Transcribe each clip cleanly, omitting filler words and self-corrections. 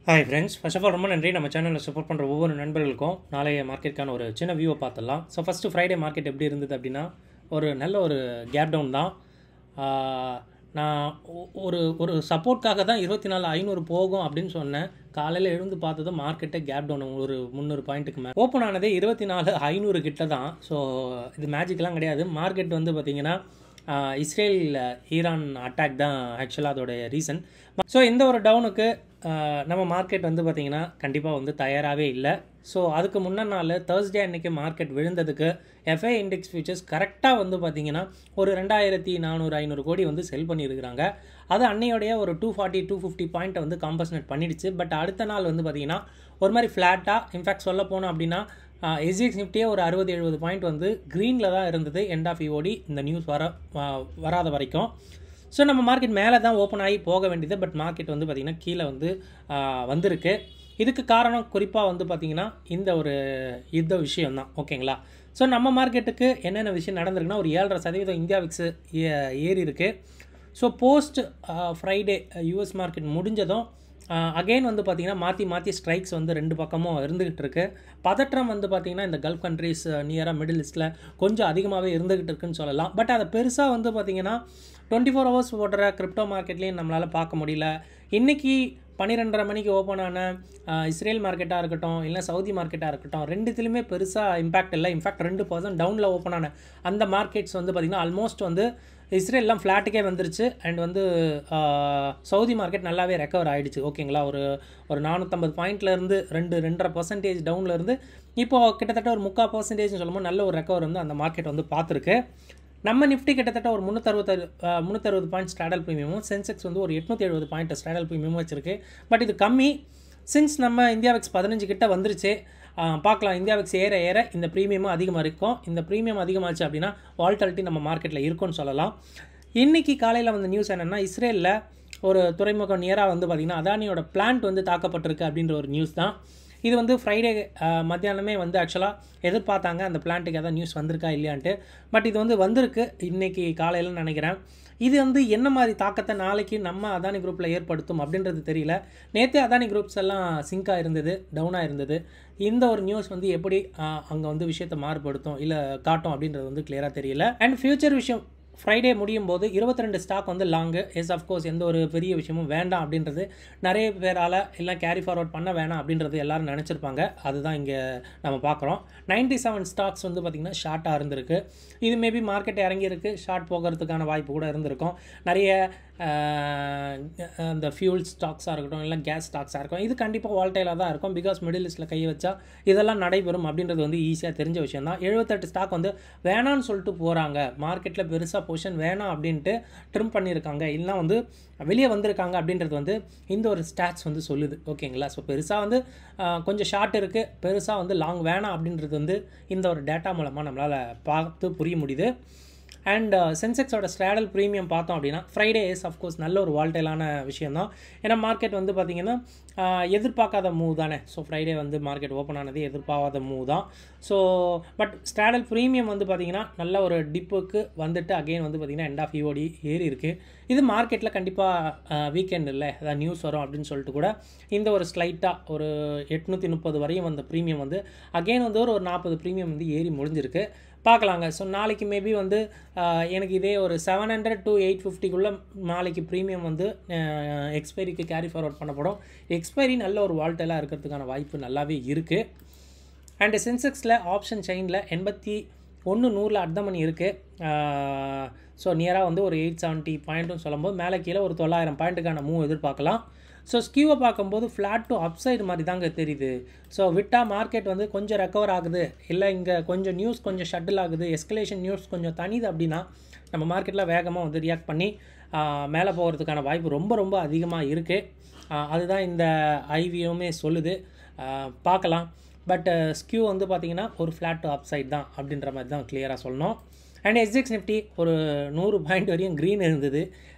Hi friends, first of all ரொம்ப நன்றி நம்ம சேனலில் சப்போர்ட் பண்ணுற ஒவ்வொரு நண்பர்களுக்கும். நாளைய மார்க்கெட்டுக்கான ஒரு சின்ன வியூவை பார்த்துடலாம். ஸோ ஃபஸ்ட்டு ஃப்ரைடே மார்க்கெட் எப்படி இருந்தது அப்படின்னா, ஒரு நல்ல ஒரு கேப் டவுன் தான். நான் ஒரு ஒரு சப்போர்ட்காக தான் 24,500 போகும் அப்படின்னு சொன்னேன். காலையில் எழுந்து பார்த்ததும் மார்க்கெட்டை கேப் டவுன் ஒரு 300 பாயிண்ட்டுக்கு மேலே ஓப்பன் ஆனதே 24,500 கிட்ட தான். ஸோ இது மேஜிக்லாம் கிடையாது. மார்க்கெட் வந்து பார்த்திங்கன்னா இஸ்ரேல் ஈரான் அட்டாக் தான் ஆக்சுவலாக அதோடைய ரீசன். ஸோ இந்த ஒரு டவுனுக்கு நம்ம மார்க்கெட் வந்து பார்த்திங்கன்னா கண்டிப்பாக வந்து தயாராகவே இல்லை. ஸோ அதுக்கு முன்ன நாள் தேர்ஸ்டே அன்றைக்கி மார்க்கெட் விழுந்ததுக்கு எஃப்ஐ இண்டெக்ஸ் ஃபியூச்சர்ஸ் கரெக்டாக வந்து பார்த்திங்கன்னா ஒரு 2,400-500 கோடி வந்து செல் பண்ணியிருக்கிறாங்க. அது அன்னையோடைய ஒரு 240-250 பாயிண்ட்டை வந்து காம்பன்சேட் பண்ணிடுச்சு. பட் அடுத்த நாள் வந்து பார்த்திங்கன்னா ஒரு மாதிரி ஃப்ளாட்டாக, இன்ஃபேக்ட் சொல்ல போனோம் அப்படின்னா எஸ்ஜிஎக்ஸ் நிஃப்டியே ஒரு 60-70 பாயிண்ட் வந்து க்ரீனில் தான் இருந்தது எண்ட் ஆஃப் இஓடி இந்த நியூஸ் வராத வரைக்கும். ஸோ நம்ம மார்க்கெட் மேலே தான் ஓப்பன் ஆகி போக வேண்டியது. பட் மார்க்கெட் வந்து பார்த்திங்கன்னா கீழே வந்து வந்திருக்கு. இதுக்கு காரணம் குறிப்பாக வந்து பார்த்திங்கன்னா இந்த ஒரு யுத்த விஷயம் தான். ஓகேங்களா? ஸோ நம்ம மார்க்கெட்டுக்கு என்னென்ன விஷயம் நடந்திருக்குன்னா, ஒரு 7.5% இந்தியா விக்ஸ் ஏறி இருக்குது. So post Friday US market முடிஞ்சதும் அகெயின் வந்து பார்த்திங்கன்னா மாற்றி ஸ்ட்ரைக்ஸ் வந்து ரெண்டு பக்கமும் இருந்துக்கிட்டு இருக்குது. பதற்றம் வந்து பார்த்திங்கன்னா இந்த கல்ஃப் கண்ட்ரீஸ் நியராக மிடில் ஈஸ்ட்டில் கொஞ்சம் அதிகமாகவே இருந்துக்கிட்டு இருக்குன்னு சொல்லலாம். பட் அதை பெருசாக வந்து பார்த்திங்கன்னா 24 ஹவர்ஸ் ஓடுற கிரிப்டோ மார்க்கெட்லேயும் நம்மளால் பார்க்க முடியல. இன்றைக்கி 12:30 மணிக்கு ஓப்பன் ஆன இஸ்ரேல் மார்க்கெட்டாக இருக்கட்டும், இல்லை சவுதி மார்க்கெட்டாக இருக்கட்டும், ரெண்டுத்துலேயுமே பெருசாக இம்பாக்ட் இல்லை. இன்ஃபேக்ட் 2% டவுனில் ஓப்பன் ஆன அந்த மார்க்கெட்ஸ் வந்து பார்த்திங்கன்னா ஆல்மோஸ்ட் வந்து இஸ்ரேல்லாம் ஃப்ளாட்டுக்கே வந்துருச்சு. அண்ட் வந்து சவுதி மார்க்கெட் நல்லாவே ரெக்கவர் ஆகிடுச்சு. ஓகேங்களா? ஒரு 450 பாயிண்ட்லேருந்து 2-2.5% டவுன்லேருந்து இப்போது கிட்டத்தட்ட ஒரு 3/4% சொல்லும்போது நல்ல ஒரு ரெக்கவர் வந்து அந்த மார்க்கெட் வந்து பார்த்துருக்கு. நம்ம நிஃப்டி கிட்டத்தட்ட ஒரு 360 பாயிண்ட் ஸ்ட்ராடல் ப்ரீமியமும், சென்செக்ஸ் வந்து ஒரு 870 பாயிண்ட் ஸ்ட்ராடல் ப்ரீமியமும் வச்சிருக்கு. பட் இது கம்மி. சின்ஸ் நம்ம இந்தியா விக்ஸ் 15 கிட்ட வந்துருச்சு. பார்க்கலாம், இந்தியா விக்ஸ் ஏற இந்த ப்ரீமியமும் அதிகமாக இருக்கும். இந்த ப்ரீமியம் அதிகமாச்சு அப்படின்னா வால்டாலிட்டி நம்ம மார்க்கெட்டில் இருக்கும்னு சொல்லலாம். இன்றைக்கி காலையில் வந்த நியூஸ் என்னென்னா, இஸ்ரேலில் ஒரு துறைமுகம் நியராக வந்து பார்த்திங்கன்னா அதானியோட பிளான்ட் வந்து தாக்கப்பட்டிருக்கு அப்படின்ற ஒரு நியூஸ் தான். இது வந்து ஃப்ரைடே மத்தியானமே வந்து ஆக்சுவலாக எதிர்பார்த்தாங்க அந்த பிளான்ட்டுக்கு எதாவது நியூஸ் வந்திருக்கா இல்லையான்ட்டு. பட் இது வந்து வந்திருக்கு இன்றைக்கி காலையில் நினைக்கிறேன். இது வந்து என்ன மாதிரி தாக்கத்தை நாளைக்கு நம்ம அதானி குரூப்பில் ஏற்படுத்தும் அப்படின்றது தெரியல. நேற்றே அதானி குரூப்ஸ் எல்லாம் சிங்காக இருந்தது, டவுனாக இருந்தது. இந்த ஒரு நியூஸ் வந்து எப்படி அங்கே வந்து விஷயத்தை மாறுபடுத்தும் இல்லை காட்டும் அப்படின்றது வந்து கிளியராக தெரியல. அண்ட் ஃபியூச்சர் விஷயம் ஃப்ரைடே முடியும் போது 22 ஸ்டாக் வந்து லாங்கு. அஃப்கோர்ஸ் எந்த ஒரு பெரிய விஷயமும் வேண்டாம் அப்படின்றது நிறைய பேரால் எல்லாம் கேரி ஃபார்வர்ட் பண்ண வேணாம் அப்படின்றது எல்லோரும் நினச்சிருப்பாங்க. அதுதான் இங்கே நம்ம பார்க்குறோம். 97 ஸ்டாக்ஸ் வந்து பார்த்திங்கன்னா ஷார்ட்டாக இருந்திருக்கு. இது மேபி மார்க்கெட் இறங்கியிருக்கு, ஷார்ட் போகிறதுக்கான வாய்ப்பு கூட இருந்திருக்கும். நிறைய அந்த ஃபியூல் ஸ்டாக்ஸாக இருக்கட்டும், இல்லை கேஸ் ஸ்டாக்ஸாக இருக்கும், இது கண்டிப்பாக வால்டைலாக தான் இருக்கும். பிகாஸ் மிடில் ஈஸ்ட்டில் கையை வச்சா இதெல்லாம் நடைபெறும் அப்படின்றது வந்து ஈஸியாக தெரிஞ்ச விஷயம் தான். 78 ஸ்டாக் வந்து வேணான்னு சொல்லிட்டு போகிறாங்க. மார்க்கெட்டில் பெருசாக பொசிஷன் வேணாம் அப்படின்ட்டு ட்ரிம் பண்ணியிருக்காங்க, இல்லைனா வந்து வெளியே வந்திருக்காங்க அப்படின்றது வந்து இந்த ஒரு ஸ்டாட்ஸ் வந்து சொல்லுது. ஓகேங்களா? ஸோ பெருசாக வந்து கொஞ்சம் ஷார்ட் இருக்குது, பெருசாக வந்து லாங் வேணாம் அப்படின்றது வந்து இந்த ஒரு டேட்டா மூலமாக நம்மளால் பார்த்து புரிய முடியுது. அண்ட் சென்செக்ஸோட ஸ்ட்ராடல் ப்ரீமியம் பார்த்தோம் அப்படின்னா ஃப்ரைடே அஃப்கோர்ஸ் நல்ல ஒரு வால்டைலான விஷயந்தான். ஏன்னா மார்க்கெட் வந்து பார்த்திங்கன்னா எதிர்பார்க்காத மூவ் தானே. ஸோ ஃப்ரைடே வந்து மார்க்கெட் ஓப்பன் ஆனது எதிர்பார்க்காத மூவ் தான். ஸோ பட் ஸ்ட்ராடல் ப்ரீமியம் வந்து பார்த்திங்கன்னா நல்ல ஒரு டிப்புக்கு வந்துட்டு அகெயின் வந்து பார்த்திங்கன்னா எண்ட் ஆஃப் இஓடி ஏறி இருக்குது. இது மார்க்கெட்டில் கண்டிப்பாக வீக்கெண்ட் இல்லை அதாவது நியூஸ் வரும் அப்படின்னு சொல்லிட்டு கூட இந்த ஒரு ஸ்லைட்டாக ஒரு 830 வரையும் வந்த ப்ரீமியம் வந்து அகெயின் வந்து ஒரு 40 ப்ரீமியம் வந்து ஏறி முடிஞ்சிருக்கு. பார்க்கலாங்க. ஸோ நாளைக்கு மேபி வந்து எனக்கு இதே ஒரு 700 to 850 நாளைக்கு ப்ரீமியம் வந்து எக்ஸ்பைரிக்கு கேரி ஃபார்வர்ட் பண்ணப்படும். எக்ஸ்பைரி நல்ல ஒரு வால்டைலாக இருக்கிறதுக்கான வாய்ப்பு நல்லாவே இருக்குது. அண்டு சென்செக்ஸில் ஆப்ஷன் செயினில் 81-100 அட் த மணி இருக்குது. ஸோ நியராக வந்து ஒரு 870 பாயிண்ட்னு சொல்லும்போது மேலே கீழே ஒரு 900 பாயிண்ட்டுக்கான மூவ் எதிர்பார்க்கலாம். ஸோ ஸ்கியூவை பார்க்கும்போது ஃப்ளாட் டு அப்சைடு மாதிரி தாங்க தெரியுது. ஸோ விட்டால் மார்க்கெட் வந்து கொஞ்சம் ரெக்கவர் ஆகுது, இல்லை இங்கே கொஞ்சம் நியூஸ் கொஞ்சம் ஷட்டில் ஆகுது, எஸ்கலேஷன் நியூஸ் கொஞ்சம் தனிது அப்படின்னா நம்ம மார்க்கெட்டில் வேகமாக வந்து ரியாக்ட் பண்ணி மேலே போகிறதுக்கான வாய்ப்பு ரொம்ப ரொம்ப அதிகமாக இருக்குது. அதுதான் இந்த ஐவியுமே சொல்லுது. பார்க்கலாம். பட் ஸ்கியூ வந்து பார்த்திங்கன்னா ஒரு ஃப்ளாட் டு அப்சைட் தான் அப்படின்ற மாதிரி தான் கிளியராக சொல்லணும். அண்ட் எஸ்ஜிஎக்ஸ் நிஃப்டி ஒரு 100 பாயிண்ட் வரையும் க்ரீன் இருந்தது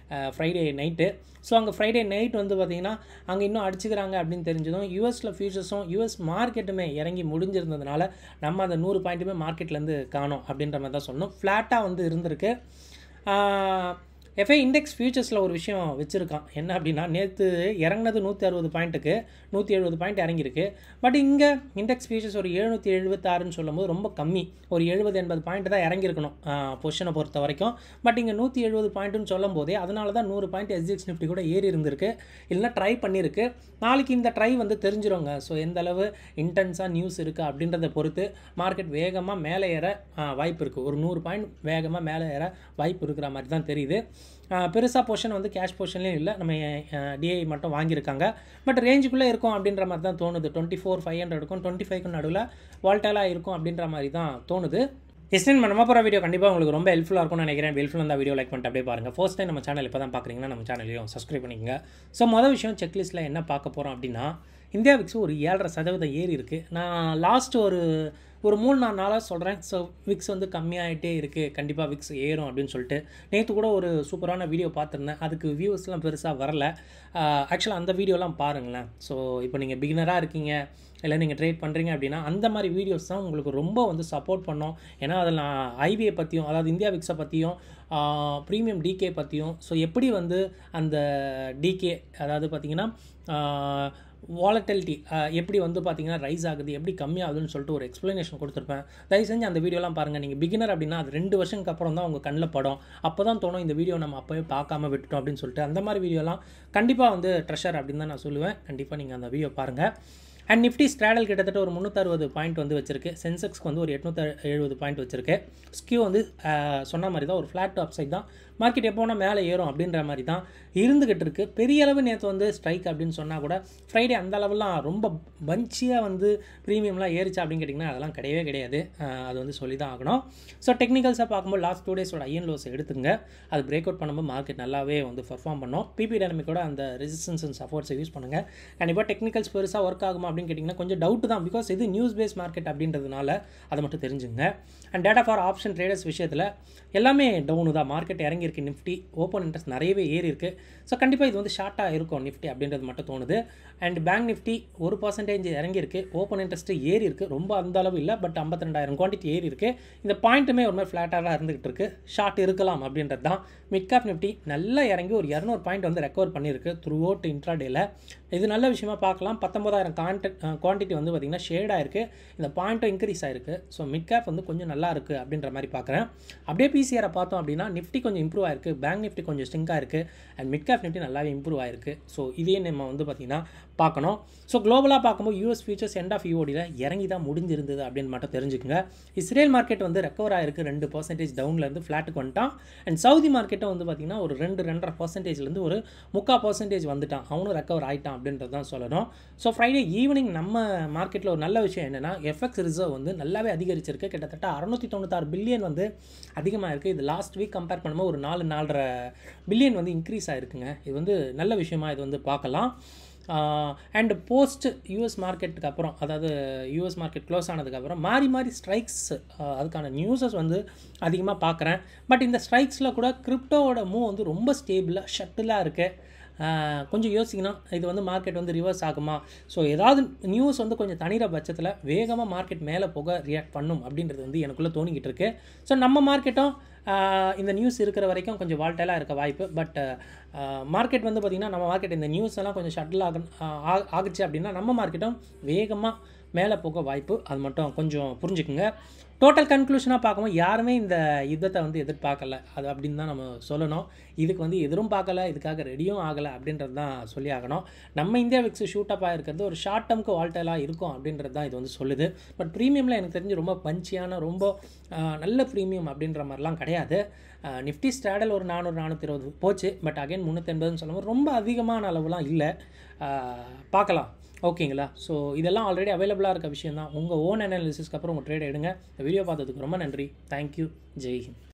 ஃப்ரைடே நைட்டு. ஸோ அங்கே ஃப்ரைடே நைட் வந்து பார்த்திங்கன்னா அங்கே இன்னும் அடிச்சுக்கிறாங்க அப்படின்னு தெரிஞ்சதும் யூஎஸில் ஃபியூச்சர்ஸும் யூஎஸ் மார்க்கெட்டுமே இறங்கி முடிஞ்சிருந்ததுனால நம்ம அந்த 100 பாயிண்ட்டுமே மார்க்கெட்லேருந்து காணோம் அப்படின்ற மாதிரி தான் சொல்லணும். ஃப்ளாட்டாக வந்து இருந்திருக்கு. எஃப்ஐ இண்டெக்ஸ் ஃபியூச்சர்ஸில் ஒரு விஷயம் வச்சுருக்கான். என்ன அப்படின்னா, நேற்று இறங்குனது 160 பாயிண்ட்டுக்கு 170 பாயிண்ட் இறங்கியிருக்கு. பட் இங்கே இண்டெக்ஸ் ஃபியூச்சர்ஸ் ஒரு 776ன்னு சொல்லும்போது ரொம்ப கம்மி. ஒரு 70-80 பாயிண்ட் தான் இறங்கியிருக்கணும் பொசிஷனை பொறுத்த வரைக்கும். பட் இங்கே 170 பாயிண்ட்டுன்னு சொல்லும் போதே அதனால தான் 100 பாயிண்ட் எஸ்ஜிஎக்ஸ் நிஃப்டி கூட ஏறி இருந்திருக்கு, இல்லைனா ட்ரை பண்ணியிருக்கு. நாளைக்கு இந்த ட்ரை வந்து தெரிஞ்சிருங்க. ஸோ எந்த அளவு இன்டென்ஸாக நியூஸ் இருக்குது அப்படின்றத பொறுத்து மார்க்கெட் வேகமாக மேலே ஏற வாய்ப்பு இருக்குது. ஒரு 100 பாயிண்ட் வேகமாக மேலே ஏற வாய்ப்பு இருக்கிற மாதிரி தான் தெரியுது. பெருசாக பொசிஷன் வந்து கேஷ் பொசிஷன்லேயும் இல்லை, நம்ம டிஐ மட்டும் வாங்கியிருக்காங்க. பட் ரேஞ்சுக்குள்ளே இருக்கும் அப்படின்ற மாதிரி தான் தோணுது. 24,500க்கும் 25க்கும் நடுவில் வால்டைலாக இருக்கும் அப்படின்ற மாதிரி தான் தோணுது. எஸ்டன் நம்ம போகிற வீடியோ கண்டிப்பாக உங்களுக்கு ரொம்ப ஹெல்ப்ஃபுல்லாக இருக்கும்னு நினைக்கிறேன். ஹெல்ப்ஃபுல் அந்த வீடியோ லைக் பண்ணிட்டு அப்படியே பாருங்கள். ஃபர்ஸ்ட் டைம் நம்ம சேனல் இப்போ தான் பார்க்குறீங்கன்னா நம்ம சேனலையும் சப்ஸ்கிரைப் பண்ணிக்கங்க. ஸோ மொதல் விஷயம் செக்லிஸ்ட்டில் என்ன பார்க்க போகிறோம் அப்படின்னா, இந்தியா விக்ஸ் ஒரு 7.5% ஏறி இருக்குது. நான் லாஸ்ட் ஒரு 3-4 நாளாக சொல்கிறேன். ஸோ விக்ஸ் வந்து கம்மியாகிட்டே இருக்குது, கண்டிப்பாக விக்ஸ் ஏறும் அப்படின்னு சொல்லிட்டு. நேற்று கூட ஒரு சூப்பரான வீடியோ பார்த்துருந்தேன், அதுக்கு வியூஸ்லாம் பெருசாக வரல. ஆக்சுவலாக அந்த வீடியோலாம் பாருங்களேன். ஸோ இப்போ நீங்கள் பிகினராக இருக்கீங்க, இல்லை நீங்கள் ட்ரேட் பண்ணுறீங்க அப்படின்னா அந்த மாதிரி வீடியோஸ் தான் உங்களுக்கு ரொம்ப வந்து சப்போர்ட் பண்ணோம். ஏன்னா அதில் நான் ஐபிஐ பற்றியும், அதாவது இந்தியா விக்ஸை பற்றியும், ப்ரீமியம் டிகே பற்றியும், ஸோ எப்படி வந்து அந்த டிகே அதாவது பார்த்திங்கன்னா வாலட்டிலிட்டி எப்படி வந்து பார்த்திங்கன்னா ரைஸ் ஆகுது, எப்படி கம்மியாகுதுன்னு சொல்லிட்டு ஒரு எக்ஸ்ப்ளனேஷன் கொடுத்துருப்பேன். தயவு செஞ்சு அந்த வீடியோலாம் பாருங்கள். நீங்கள் பிகினர் அப்படின்னா அது 2 வருஷத்துக்கு அப்புறம் தான் உங்கள் கண்ணில் படம். அப்போ தான் தோணும் இந்த வீடியோ நம்ம அப்போவே பார்க்காம விட்டுட்டோம் அப்படின்னு சொல்லிட்டு. அந்த மாதிரி வீடியோலாம் கண்டிப்பாக வந்து ட்ரெஷர் அப்படின்னு தான் நான் சொல்லுவேன். கண்டிப்பாக நீங்கள் அந்த வீடியோ பாருங்கள். அண்ட் நிஃப்டி ஸ்ட்ராடல் கிட்டத்தட்ட ஒரு 360 பாயிண்ட் வந்து வச்சிருக்கு. சென்செக்ஸ்க்கு வந்து ஒரு 870 பாயிண்ட் வச்சிருக்கு. ஸ்கியூ வந்து சொன்ன மாதிரி தான் ஒரு ஃப்ளாட் டு அப்சைட் தான். மார்க்கெட் எப்போனா மேலே ஏறும் அப்படின்ற மாதிரி தான் இருந்துகிட்டு இருக்கு. பெரிய அளவு நேற்று வந்து ஸ்ட்ரைக் அப்படின்னு சொன்னால் கூட ஃப்ரைடே அந்த அளவுலாம் ரொம்ப பஞ்சியாக வந்து ப்ரீமியம்லாம் ஏறிச்சா அப்படின்னு கேட்டிங்கன்னா அதெல்லாம் கிடையவே கிடையாது. அது வந்து சொல்லி தான் ஆகணும். ஸோ டெக்னிக்கல்ஸாக பார்க்கும்போது லாஸ்ட் 2 டேஸோட ஐஎன் லோஸ் எடுத்துங்க. அது பிரேக் அவுட் பண்ணும்போது மார்க்கெட் நல்லாவே வந்து பர்ஃபார்ம் பண்ணோம். பிபி டைனமிக்கோட அந்த ரெசிஸ்டன்ஸ் அண்ட் சப்போர்ட்ஸை யூஸ் பண்ணுங்கள். கண்டிப்பாக டெக்னிக்கல்ஸ் பெருசாக ஒர்க் ஆகுமா அப்படின்னு கேட்டிங்கன்னா கொஞ்சம் டவுட் தான். பிகாஸ் இது நியூஸ் பேஸ் மார்க்கெட் அப்படின்றதுனால அதை மட்டும் தெரிஞ்சுங்க. And data for option traders விஷயத்தில் எல்லாமே டவுனு தான். மார்க்கெட் இறங்கியிருக்கு. நிஃப்டி ஓப்பன் இன்ட்ரெஸ்ட் நிறையவே ஏறி இருக்குது. ஸோ கண்டிப்பாக இது வந்து ஷார்ட்டாக இருக்கும் நிஃப்டி அப்படின்றது மட்டும் தோணுது. அண்ட் பேங்க் நிஃப்டி 1% இறங்கியிருக்கு. ஓப்பன் இன்ட்ரெஸ்ட்டு ஏறி இருக்குது, ரொம்ப அந்த அளவு இல்லை, பட் 52,000 குவான்டிட்டி ஏறி இருக்குது. இந்த பாயிண்ட்டுமே ஒரு மாதிரி ஃப்ளாட்டாக தான் இருந்துகிட்டு இருக்குது. ஷார்ட் இருக்கலாம் அப்படின்றது தான். மிட் கேப் நிஃப்டி நல்லா இறங்கி ஒரு 200 பாயிண்ட் வந்து ரெக்கவர் பண்ணியிருக்கு த்ரூ அவுட் இன்ட்ராடேல. இது நல்ல விஷயமா பார்க்கலாம். 19,000 குவான்டிட்டி வந்து பார்த்திங்கன்னா ஷேட் ஆயிருக்கு. இந்த பாயிண்ட்டும் இன்க்ரீஸ் ஆயிருக்கு. ஸோ மிட் கேப் வந்து கொஞ்சம் நல்லா இருக்குது அப்படின்ற மாதிரி பார்க்குறேன். அப்படியே பிசிஆரை பார்த்தோம் அப்படின்னா நிஃப்டி கொஞ்சம் இம்ப்ரூவ் ஆயிருக்கு, பேங்க் நிஃப்டி கொஞ்சம் ஸ்ட்ரிங்காக இருக்குது, அண்ட் மிட் கேப் நிஃப்டி நல்லாவே இம்ப்ரூவ் ஆயிருக்கு. ஸோ இதே நம்ம வந்து பார்த்திங்கன்னா பார்க்கணும். ஸோ குளோபலாக பார்க்கும்போது யூஎஸ் ஃபியூச்சர்ஸ் எண்ட் ஆஃப் யூஓடியில் இறங்கி தான் முடிஞ்சிருந்தது அப்படின்னு மட்டும் தெரிஞ்சுக்கோங்க. இஸ்ரேல் மார்க்கெட் வந்து ரெக்கவர் ஆயிருக்கு, 2% டவுன்லேருந்து ஃப்ளாட்டுக்கு வந்துட்டான். அண்ட் சவுதி மார்க்கெட்டும் வந்து பார்த்திங்கன்னா ஒரு 2-2.5%லேருந்து ஒரு 3/4% வந்துட்டான். அவனும் ரெக்கவர் ஆகிட்டான் அப்படின்றது தான் சொல்லணும். ஸோ ஃப்ரைடே ஈவினிங் நம்ம மார்க்கெட்டில் ஒரு நல்ல விஷயம் என்னென்னா எஃப்எக்ஸ் ரிசர்வ் வந்து நல்லாவே அதிகரிச்சிருக்கு. கிட்டத்தட்ட 696 பில்லியன் வந்து அதிகமாக இருக்குது. இது லாஸ்ட் வீக் கம்பேர் பண்ணும்போது ஒரு 4-4.5 பில்லியன் வந்து இன்க்ரீஸ் ஆகிருக்குங்க. இது வந்து நல்ல விஷயமா இது வந்து பார்க்கலாம். அண்ட் போஸ்ட் யூஎஸ் மார்க்கெட்டுக்கு அப்புறம், அதாவது யூஎஸ் மார்க்கெட் க்ளோஸ் ஆனதுக்கப்புறம் மாறி ஸ்ட்ரைக்ஸ், அதுக்கான நியூஸஸ் வந்து அதிகமாக பார்க்குறேன். பட் இந்த ஸ்ட்ரைக்ஸில் கூட கிரிப்டோவோட மூவ் வந்து ரொம்ப ஸ்டேபிளாக ஷட்டிலாக இருக்குது. கொஞ்சம் யோசிக்கணும், இது வந்து மார்க்கெட் வந்து ரிவர்ஸ் ஆகுமா? ஸோ ஏதாவது நியூஸ் வந்து கொஞ்சம் தனிகிற பட்சத்தில் வேகமாக மார்க்கெட் மேலே போக ரியாக்ட் பண்ணும் அப்படின்றது வந்து எனக்குள்ளே தோணிக்கிட்டு இருக்குது. ஸோ நம்ம மார்க்கெட்டும் இந்த நியூஸ் இருக்கிற வரைக்கும் கொஞ்சம் வால்டைலாக இருக்க வாய்ப்பு. பட் மார்க்கெட் வந்து பார்த்திங்கன்னா நம்ம மார்க்கெட் இந்த நியூஸ் எல்லாம் கொஞ்சம் ஷட்டில் ஆகுச்சு அப்படின்னா நம்ம மார்க்கெட்டும் வேகமாக மேலே போக வாய்ப்பு. அது மட்டும் கொஞ்சம் புரிஞ்சுக்குங்க. டோட்டல் கன்க்ளூஷனாக பார்க்கும்போது யாருமே இந்த யுத்தத்தை வந்து எதிர்பார்க்கல, அது அப்படின்னு தான் நம்ம சொல்லணும். இதுக்கு வந்து எதிரும் பார்க்கல, இதுக்காக ரெடியும் ஆகலை அப்படின்றது தான் சொல்லி ஆகணும். நம்ம இந்தியா விக்ஸ் ஷூட்டப்பாக இருக்கிறது ஒரு ஷார்ட் டேர்முக்கு வால்டைலாக இருக்கும் அப்படின்றது தான் இது வந்து சொல்லுது. பட் ப்ரீமியமில் எனக்கு தெரிஞ்சு ரொம்ப பஞ்சியான, ரொம்ப நல்ல ப்ரீமியம் அப்படின்ற மாதிரிலாம் கிடையாது. நிஃப்டி ஸ்ட்ராடல் ஒரு 400-420 போச்சு. பட் அகைன் 380ன்னு சொல்லும்போது ரொம்ப அதிகமான அளவுலாம் இல்லை. பார்க்கலாம், ஓகேங்களா? ஸோ இதெல்லாம் ஆல்ரெடி அவைலபிளாக இருக்க விஷயம் தான். உங்கள் ஓன் அனாலிசிஸ்க்கு அப்புறம் உங்கள் ட்ரேட் எடுங்க. இந்த வீடியோ பார்த்ததுக்கு ரொம்ப நன்றி. தேங்க்யூ. ஜெய் ஹிந்த்.